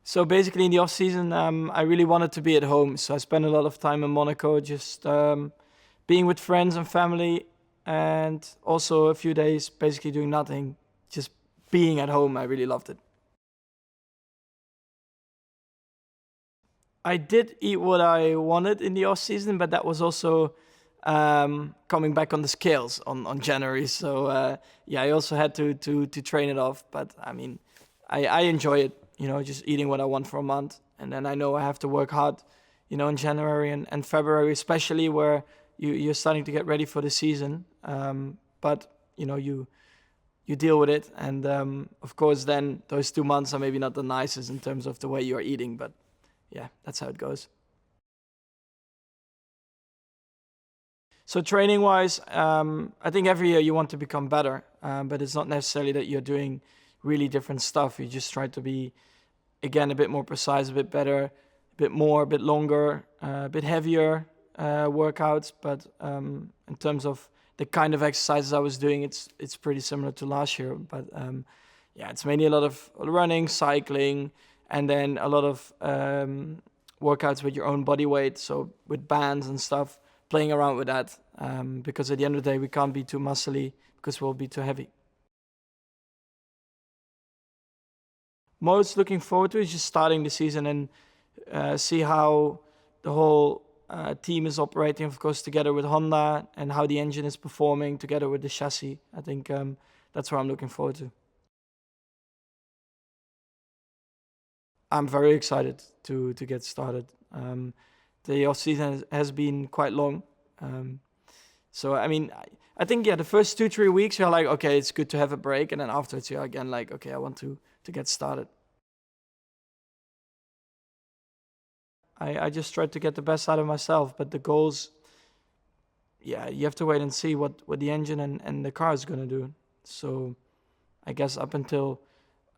So basically, in the off season, I really wanted to be at home. So I spent a lot of time in Monaco, just being with friends and family, and also a few days basically doing nothing, just being at home. I really loved it. I did eat what I wanted in the off season, but that was also coming back on the scales on January. So yeah, I also had to train it off. But I mean, I enjoy it. Just eating what I want for a month, and then I know I have to work hard. In January and February, especially where you're starting to get ready for the season. But you deal with it, and of course, then those 2 months are maybe not the nicest in terms of the way you are eating, but yeah, that's how it goes. So training wise, I think every year you want to become better, but it's not necessarily that you're doing really different stuff. You just try to be, again, a bit more precise, a bit better, a bit more, a bit longer, a bit heavier workouts. But in terms of the kind of exercises I was doing, it's pretty similar to last year. But yeah, it's mainly a lot of running, cycling, and then a lot of workouts with your own body weight, so with bands and stuff, playing around with that. Because at the end of the day, we can't be too muscly because we'll be too heavy. Most looking forward to is just starting the season and see how the whole team is operating, of course, together with Honda, and how the engine is performing together with the chassis. I think that's what I'm looking forward to. I'm very excited to get started. The off season has been quite long, so I mean, I think yeah, the first 2-3 weeks you're like, okay, it's good to have a break, and then afterwards you're again like, okay, I want to get started. I just try to get the best out of myself, but the goals, yeah, you have to wait and see what the engine and the car is gonna do. So I guess up until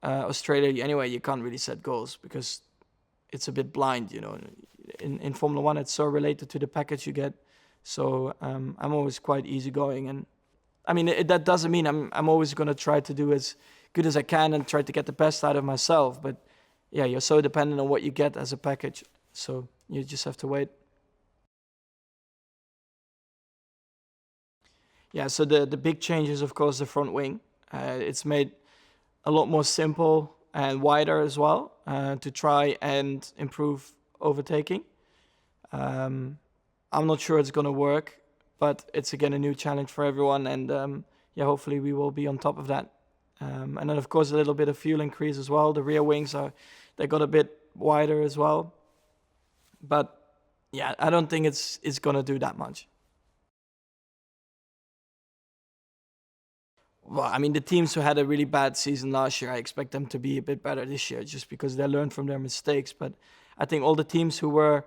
Australia, anyway, you can't really set goals because it's a bit blind. In Formula One, it's so related to the package you get. So I'm always quite easygoing, and I mean that doesn't mean I'm always gonna try to do as good as I can and try to get the best out of myself. But yeah, you're so dependent on what you get as a package, so you just have to wait. Yeah, so the big change is of course the front wing. It's made a lot more simple and wider as well to try and improve overtaking. Um, I'm not sure it's going to work, but it's again a new challenge for everyone, and yeah, hopefully we will be on top of that. And then of course a little bit of fuel increase as well. The rear wings they got a bit wider as well, but yeah, I don't think it's going to do that much. Well, I mean, the teams who had a really bad season last year, I expect them to be a bit better this year just because they learned from their mistakes. But I think all the teams who were,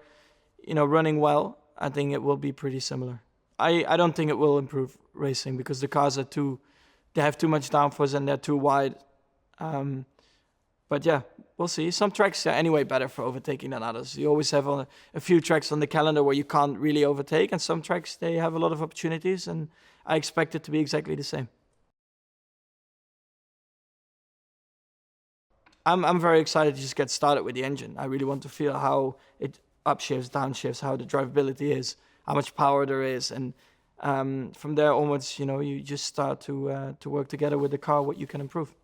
running well, I think it will be pretty similar. I don't think it will improve racing because the cars they have too much downforce and they're too wide. Um, but yeah, we'll see. Some tracks are anyway better for overtaking than others. You always have a few tracks on the calendar where you can't really overtake, and some tracks they have a lot of opportunities, and I expect it to be exactly the same. I'm very excited to just get started with the engine. I really want to feel how it upshifts, downshifts, how the drivability is, how much power there is, and from there onwards, you just start to work together with the car what you can improve.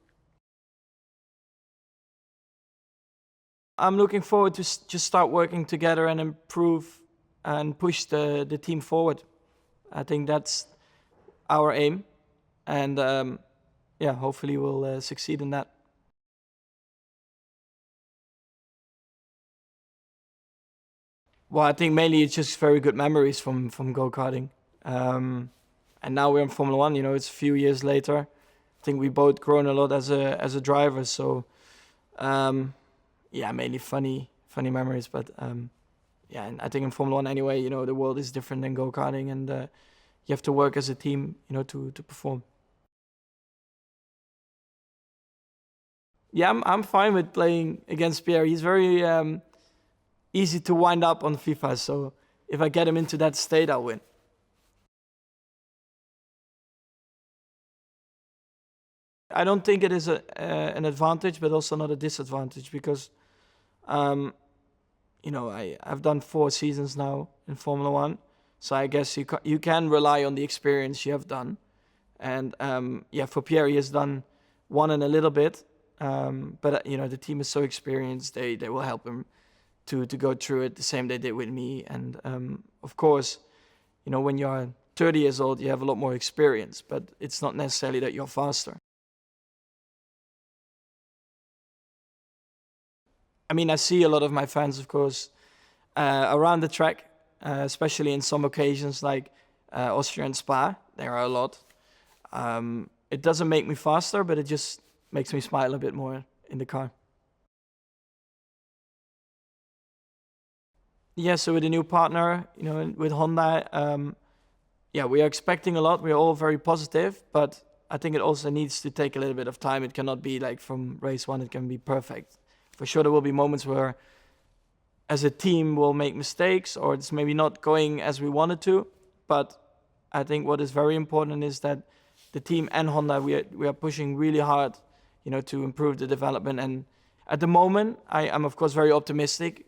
I'm looking forward to just start working together and improve and push the team forward. I think that's our aim, and yeah, hopefully we'll succeed in that. Well, I think mainly it's just very good memories from go karting, and now we're in Formula One. It's a few years later. I think we both grown a lot as a driver. So yeah, mainly funny memories. But yeah, and I think in Formula One anyway, the world is different than go karting, and you have to work as a team, to perform. Yeah, I'm fine with playing against Pierre. He's very easy to wind up on FIFA. So if I get him into that state, I'll win. I don't think it is an advantage, but also not a disadvantage because I've done 4 seasons now in Formula One, so I guess you can rely on the experience you have done. And for Pierre, he has done 1 and a little bit, but the team is so experienced, they will help him to go through it the same they did with me. And of course, when you're 30 years old, you have a lot more experience, but it's not necessarily that you're faster. I mean, I see a lot of my fans, of course, around the track, especially in some occasions like Austria and Spa. There are a lot. It doesn't make me faster, but it just makes me smile a bit more in the car. Yeah, so with a new partner, with Honda, we are expecting a lot. We are all very positive, but I think it also needs to take a little bit of time. It cannot be like from race 1, it can be perfect. For sure, there will be moments where, as a team, we'll make mistakes or it's maybe not going as we wanted to. But I think what is very important is that the team and Honda, we are pushing really hard, to improve the development. And at the moment, I'm of course very optimistic,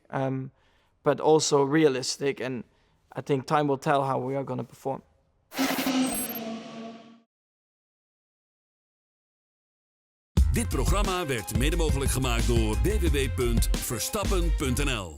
but also realistic. And I think time will tell how we are going to perform. Dit programma werd mede mogelijk gemaakt door www.Verstappen.nl.